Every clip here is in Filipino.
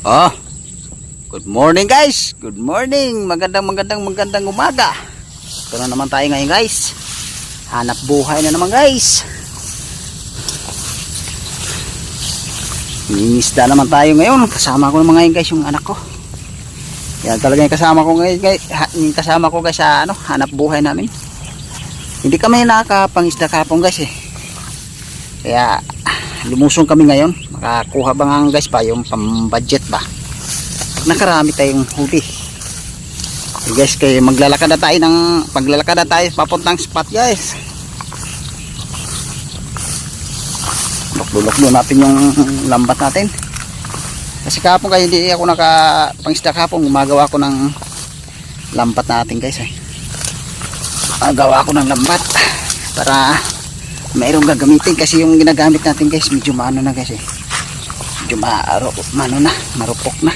Oh, good morning guys. Good morning. Magandang umaga. Ito na naman tayo ngayon guys. Hanap buhay na naman guys. Inisda naman tayo ngayon. Kasama ko naman ngayon guys yung anak ko. Yan talaga yung kasama ko ngayon guys. Yung kasama ko guys sa hanap buhay namin. Hindi kami nakapangisda kapon guys eh. Kaya lumusong kami ngayon. Makakuha ba nga guys pa yung pambudget ba. Nakarami tayong huli. So guys, kaya maglalakad na tayo papuntang spot guys. Lulok natin yung lambat natin. Kasi kahapon kayo hindi ako nakapangisda kahapon. Gumagawa ko ng lambat natin guys eh. Gawa ko ng lambat para mayroong gagamitin kasi yung ginagamit natin guys medyo maano na guys eh. Medyo marupok na.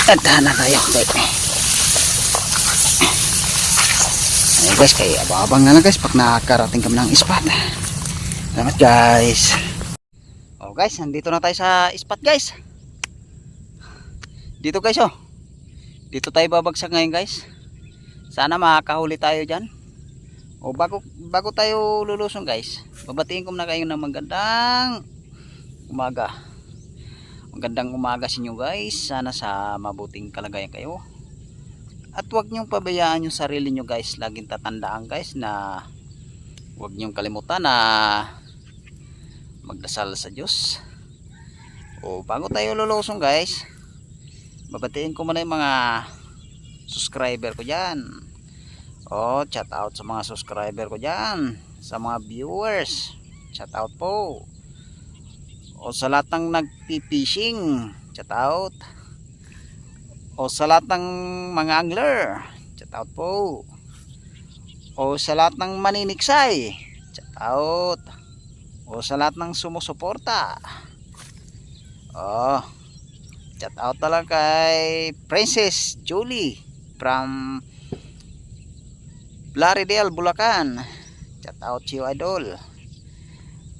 Tadhana tayo guys. Ayan guys, kaya abang na lang guys pag nakakarating kami ng spot. Salamat guys. Oh guys, nandito na tayo sa spot guys. Dito guys oh. Dito tayo babagsak ngayon guys. Sana makakahuli tayo dyan. O bago tayo lulusong guys, babatiin ko na kayo ng magandang umaga. Magandang umaga sa inyo guys. Sana sa mabuting kalagayan kayo. At huwag niyong pabayaan yung sarili nyo guys. Laging tatandaan guys na huwag niyong kalimutan na magdasal sa Diyos. O bago tayo lulusong guys, babatiin ko muna yung mga subscriber ko dyan. O shout out sa mga subscriber ko dyan. Sa mga viewers, shout out po. O sa lahat ng nagpipishing, shout out. O sa lahat ng mga angler, shout out po. O sa lahat ng maniniksay, shout out. O sa lahat ng sumusuporta. O shout out talaga kay Princess Julie from Plaridel, Bulacan. Shout out to you idol.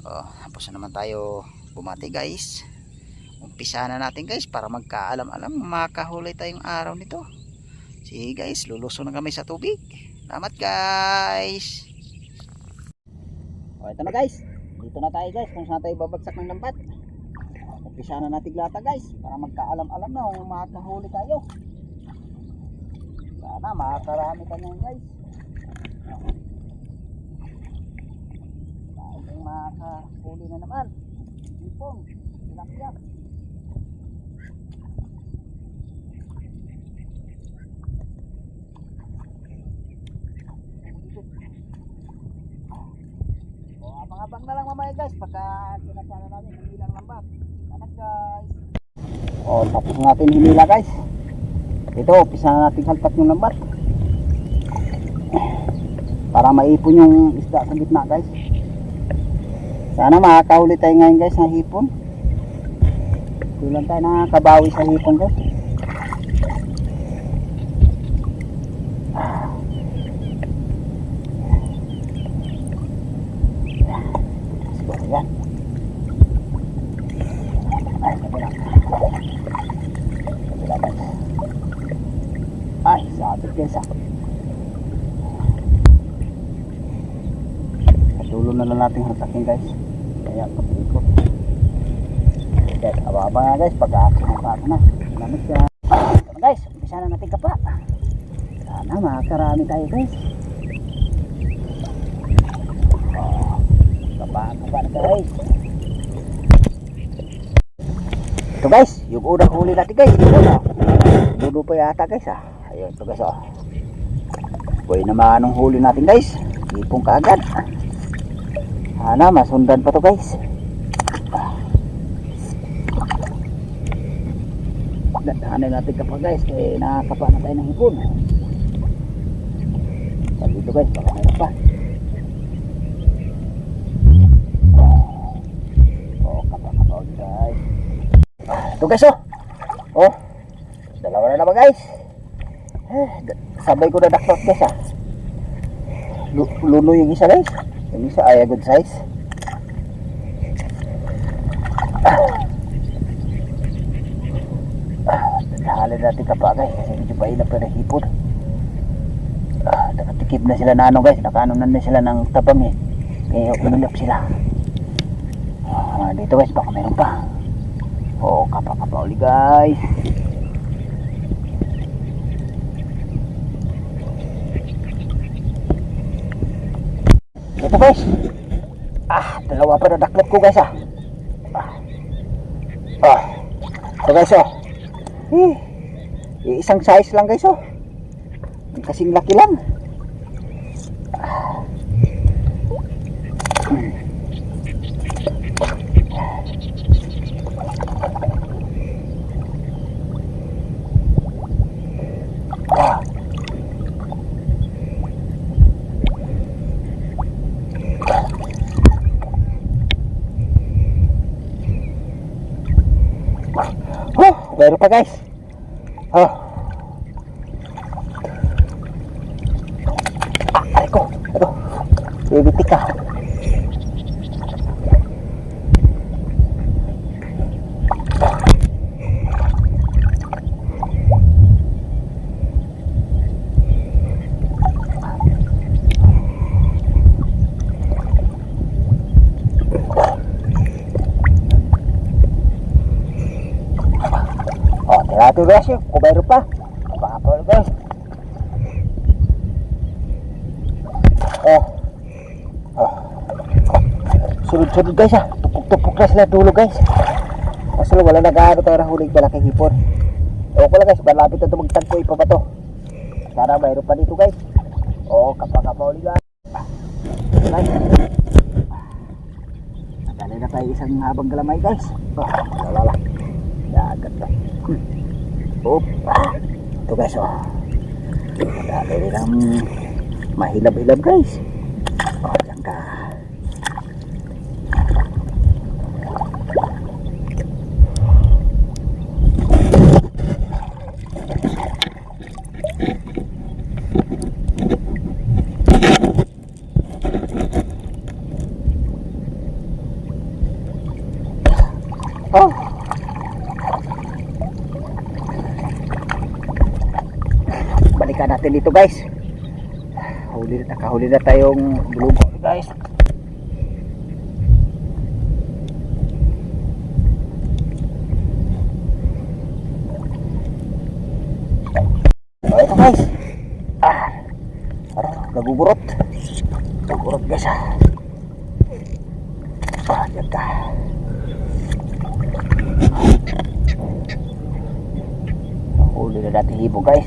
Tapos na naman tayo bumati guys. Umpisa na natin guys para magkaalam-alam makahuli tayong araw nito. Sige guys, lulusong na kami sa tubig. Salamat guys. Ito na guys. Dito na tayo guys kung saan tayo babagsak ng lambat. Umpisa na natin lata guys para magkaalam-alam na kung makahuli tayo. Sana makakarami tayo guys. Tayong makahuli na naman. Ipong, tilapia. Abang na lang mamaya guys pagka kinasana namin hinilang lambat. Salamat guys. Tapos natin hinila guys. Ito, pisa na natin halpat yung lambat para maipon yung isda sa gitna guys. Sana makakahuli tayo ngayon guys ng hipon. Tulan tayo nakakabawi sa hipon guys. Yan. Ay, ay, sabit guys ah. Patulo na lang natin hatakin guys. Kaya kapikot. Okay, ababa nga guys pagkakita na. Salamat siya. Guys, umpisa na natin kapa. Sana makakarami tayo guys. Kapa na guys. Ito guys, yung unang huli natin guys. Dulo pa yata guys ah. Ayun ito guys oh. Buhay naman anong huli natin guys. Ipong kaagad. Sana masundan pa to guys. Dadahanin natin kapag guys kaya nakakapa na tayo ng hipon. Dito guys baka mayroon pa. Kapa guys. Ito guys oh. Dalawa na naman guys. Sabay ko na dakot guys ah. Luno yung isa guys. Yung isa ay a good size. pa guys, kasi medyo pailap pa na hipon. Nakatikip na sila na ano guys, nakaanunan na sila ng tabang eh, kaya umilap sila. Dito guys, baka meron pa. Kapa uli guys. Ito guys, dalawa pa na daklat ko guys ito guys isang size lang guys kasing laki lang. Meron pa guys. Aray ko. Bibitik ka. Ito guys, kung mayroon pa. Baka pa guys. Sunod-sunod guys Tupok-tupok na sila dulo guys. Kasi wala nag-ano tayo na huling malaking hipon. Ewan ko lang guys, malapit na ito magtagpo ipa ba to. Sana mayroon pa dito guys. Kapa uli guys. Guys, nadali na tayo isang habang galamay guys. Lalala. Dagat na. Ito guys dami nilang mahilab-hilab guys. Diyan ka. Balikan natin dito guys. Nakahuli na tayong bulugo guys. Ito guys. Nagugurot guys Diyan ka. Huli na natin hibo guys.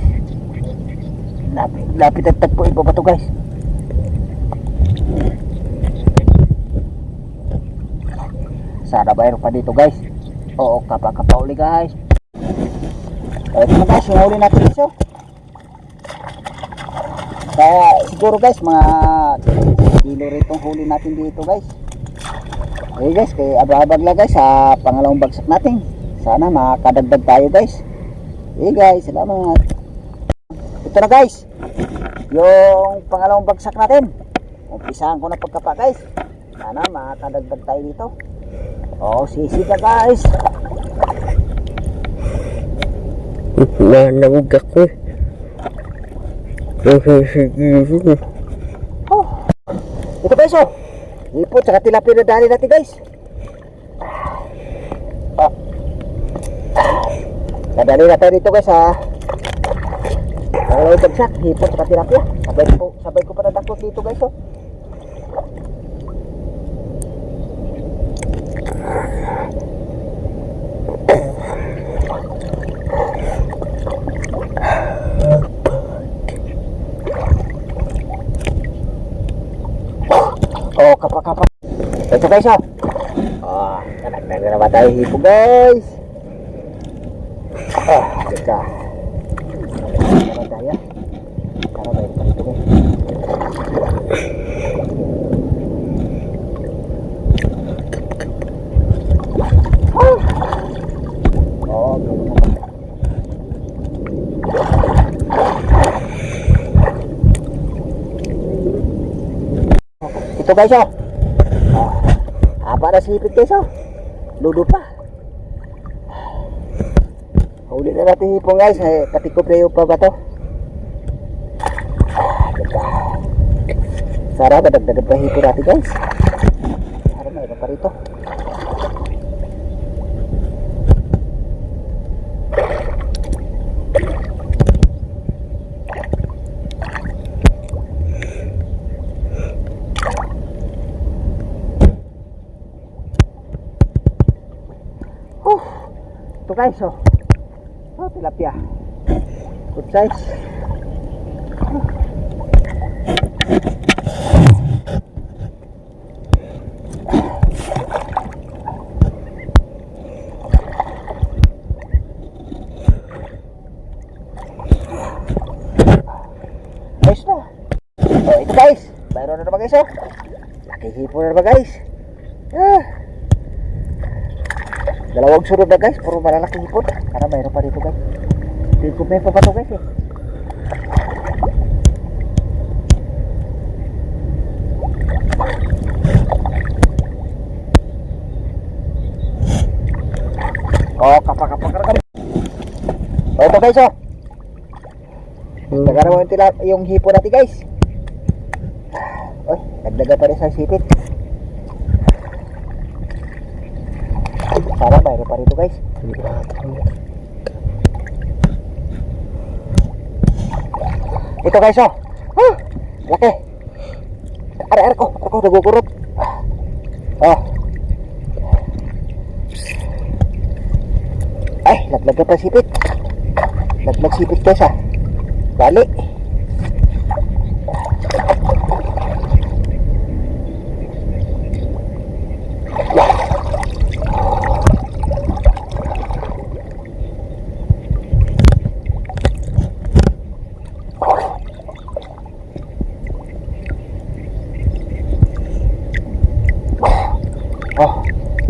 Lapit at tagpo iba ba ito guys. Sana mayroon pa dito guys. Kapa uli guys. Ito na guys, yung huli natin guys Kaya siguro guys mga kilo ritong huli natin dito guys. Okay guys, kaya abag lang guys sa pangalawang bagsak natin. Sana makadagdag tayo guys. Okay guys, salamat. Ito na guys, yung pangalawang bagsak natin. Umpisahan ko na pagkapa guys. Sana makadagdag tayo dito. Sisig na guys. Nanawag ako. Ito guys ipot saka tilapia na dali natin guys. Nadali na tayo dito guys pangalawang bagsak, hipon saka tilapia. Sabay ko pa nadakot dito guys kapa. Ito guys nagdag na naman tayo hipon guys. Teka. Para tayo. Para tayo dito guys. Ito guys para silipit guys ludo pa. Huli na natin hipon guys. Katikop na yung pa ba to? Ganda. Sarap, madagdagan pa hipon natin guys. Sarap, mayroon pa rito. Ito guys, tilapia. Good size. Ayos na. Ito guys, mayroon na naman guys. Laki hipon na naman guys. Dalawang sunod na guys, puro malalaki hipon. Para mayroon pa dito guys. Tingkop na yung papato guys kapak kami. Ito guys Nagara mo yung hipon natin guys. Nagdaga pa rin sa sipit. Para mayroon pa rito guys. Ito guys laki. Are ko nagugurot. Ay, laglag pa sipit. Laglag sipit guys Bali.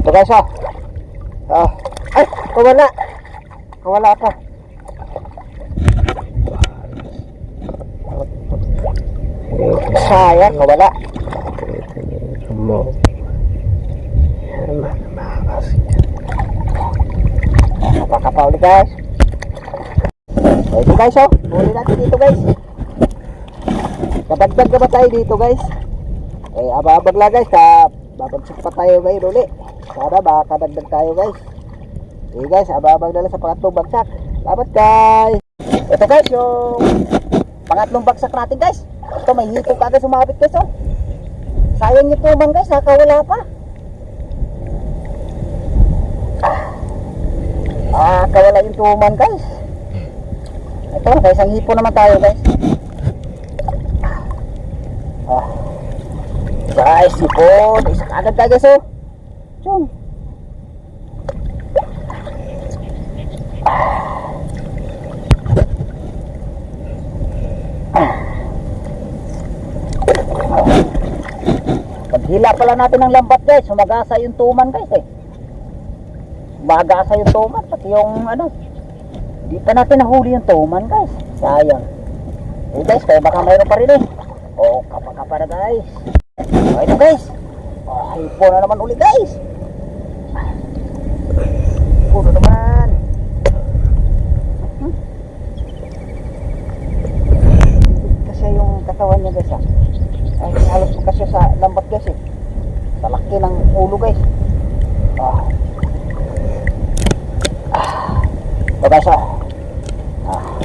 Ito guys ay, kawala pa. Sayang, kawala. Kapaka ulit guys. Ito guys huli natin dito guys. Kadagdag na ba tayo dito guys? Abang-abang lang guys, babagsak pa tayo guys uli. Sana makakadagdag tayo guys. Guys, abang-abang na lang sa pangatlong bagsak. Salamat guys. Ito guys, yung pangatlong bagsak natin guys. Ito, may hipon kagad sumabit guys Sayang yung tuman guys, nakawala pa. Kawala yung tuman guys. Ito, may isang hipon naman tayo guys. Guys, hipon. Isa kagad tayo guys Chong. Paghila pala natin ng lambat guys, sumagasa yung tuman guys Sumagasa yung tuman, pati yung di pa natin nahuli yung tuman guys. Sayang. Guys, kaya baka mayroon pa rin kapaka na guys. Ito guys. Hipon na naman uli guys. Puno naman. Kasi yung katawan niya guys ay halos kasi sa lambat guys sa laki ng ulo guys. Ito guys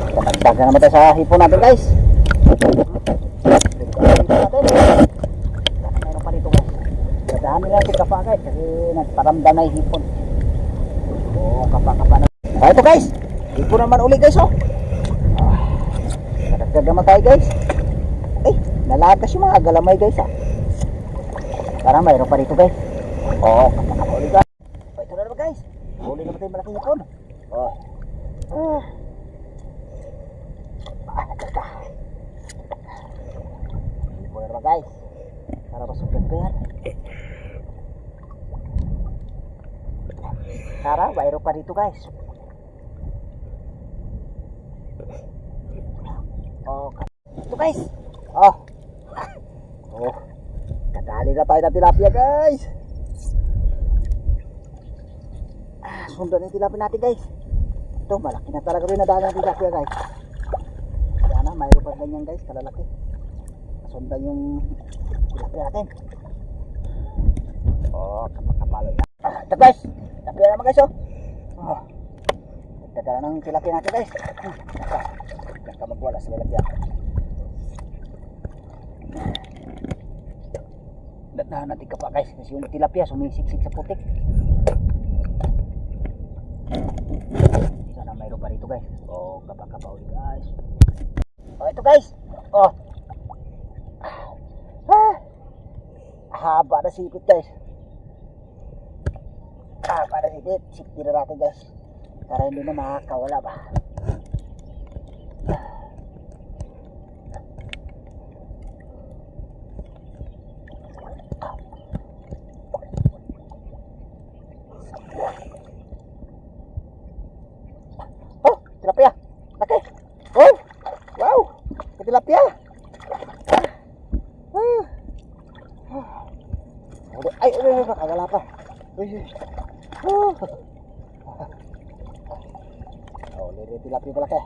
Kadagdagan naman tayo sa hipon natin guys. Meron pa dito guys. Dadaan nila si kapa guys kasi nagparamdam na yung hipon. Kapa na. Ito guys, hipon naman uli guys Kadagdag naman tayo guys. Nalagas yung mga galamay guys Parang mayroon pa dito guys. Kapa uli guys. Ito na naman guys. Huli naman tayo malaking hipon. Hipon na naman guys. Para masukin ko yan. Tara, mayroon pa dito guys. Ito guys. Kadali na tayo ng tilapia guys. Sundan yung tilapia natin guys. ito, malaki na talaga rin na dalang tilapia guys. Sana mayroon pa ganyan guys, kalalaki. Kasundan yung tilapia natin. Oh, kapalo na. Ito guys, tilapia naman guys oh. Oh, nagdadala ng tilapia natin guys. Naka magwala sa lalagyan. Dadahan natin ka pa guys, kasi yung tilapia sumisiksik sa putik. Sana mayroon pa rito guys. Oh, kapa ulit guys. Oh, ito guys. Oh. Haba na sipit guys. Haba na sipit. Sipit na natin guys. Para hindi na makakawala ba. Oh, tilapia. Laki. Oh, wow. Tilapia. Ay, nakagala pa. Oh, liri tilapia pala kaya.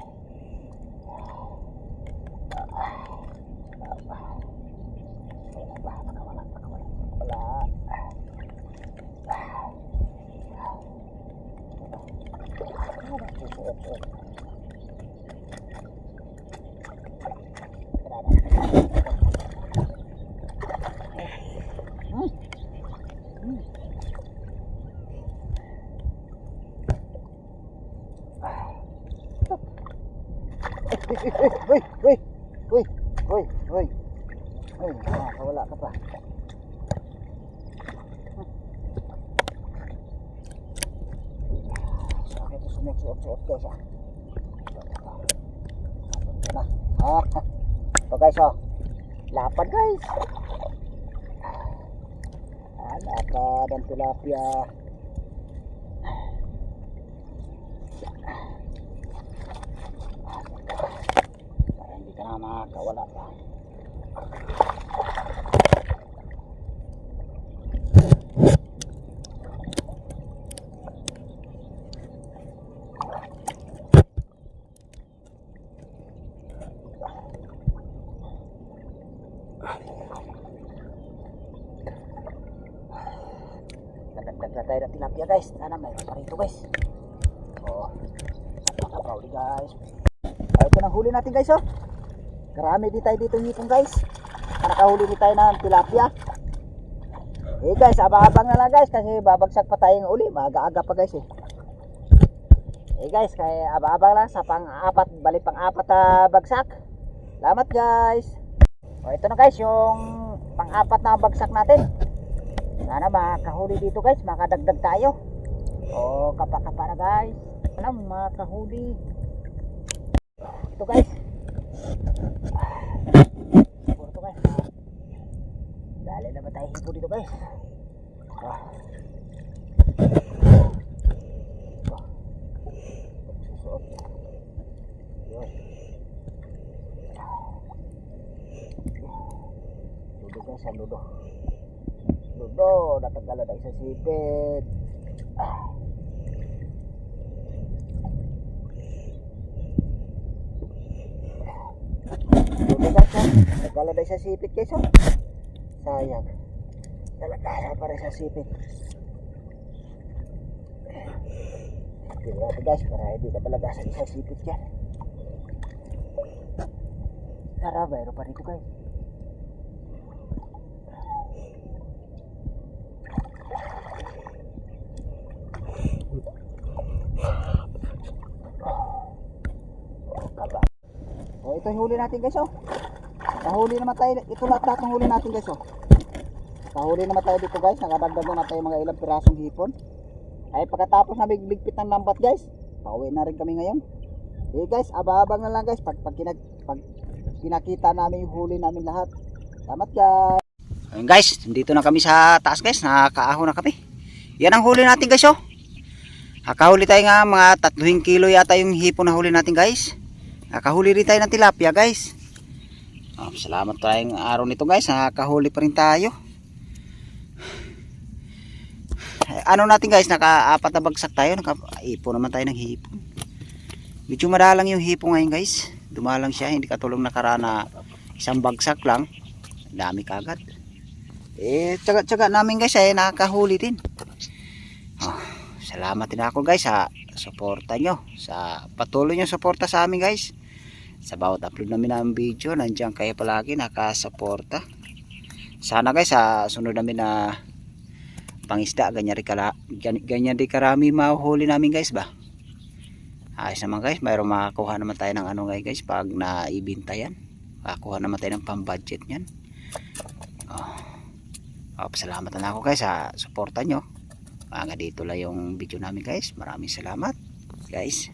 Uy, nakawala ka pa. Sakit ito sumiksuot-suot guys ah. Ito guys oh. Lapad guys. Lapad ang tilapia. Para hindi ka na makakawala pa. Nadagdag na tayo ng tilapia guys. Sana may pa rito guys. Oh, napaka-proud guys. Ito nang huli natin guys oh. Karami din tayo dito ngipon guys. Nakahuli din tayo ng tilapia. Eh guys, abang-abang na lang guys kasi babagsak pa tayong uli. Maaga-aga pa guys eh. Eh guys, kaya abang-abang lang sa pang-apat, balik pang-apat na bagsak. Salamat guys. O ito na guys yung pang-apat na bagsak natin. Sana makahuli dito guys, makadagdag tayo. O kapa-kapa na guys. Sana makahuli. Ito guys. Ito guys. Dali na ba tayo hipo dito guys? Susuot. Yun. Ludo guys, sa ludo. Ludo, natanggalan tayo sa sipit. Ludo guys, natanggalan tayo sa sipit guys. Sayang. Talagaya pa rin sa sipit. Tignan natin guys, para hindi na palagasan sa sipit yan. Tara, mayroon pa rito guys. O ito yung huli natin guys oh. Nahuli naman tayo. Ito lahat ng huli natin guys oh. Nahuli naman tayo dito guys. Nakadagdag na tayo mga ilang pirasong hipon. Ay pagkatapos na bigligpit ng lambat guys, pauwi na rin kami ngayon. Eh guys, abang-abang na lang guys pag pinakita namin yung huli namin lahat. Salamat guys. Ayun guys, dito na kami sa taas guys. Nakakaahon na kami. Yan ang huli natin guys oh. Nakahuli tayo nga mga 3 kilo yata yung hipon na huli natin guys. Nakahuli rin tayo ng tilapia guys. Salamat tayong araw nito guys. Nakahuli pa rin tayo. Ano natin guys, naka-4 na bagsak tayo. Naka-ipon naman tayo ng hipon. Medyo madalang yung hipo ngayon guys. Dumalang siya, hindi katulong nakaraan na isang bagsak lang. Dami kagad. Tsaga-tsaga namin guys ay nakakahuli din. Salamat din ako guys sa suporta nyo. Sa patuloy nyo suporta sa amin guys. Sa bawat upload namin ng video, nandiyan kayo palagi nakasuporta. Sana guys sa sunod namin na pangisda, ganyan din karami mahuhuli namin guys ba. Ayos naman guys, mayroong makakuha naman tayo ng ano guys pag naibinta yan. Makakuha naman tayo ng pang-budget yan. Pasalamatan na ako guys sa suporta nyo. Hanggang dito lang yung video namin guys. Maraming salamat guys.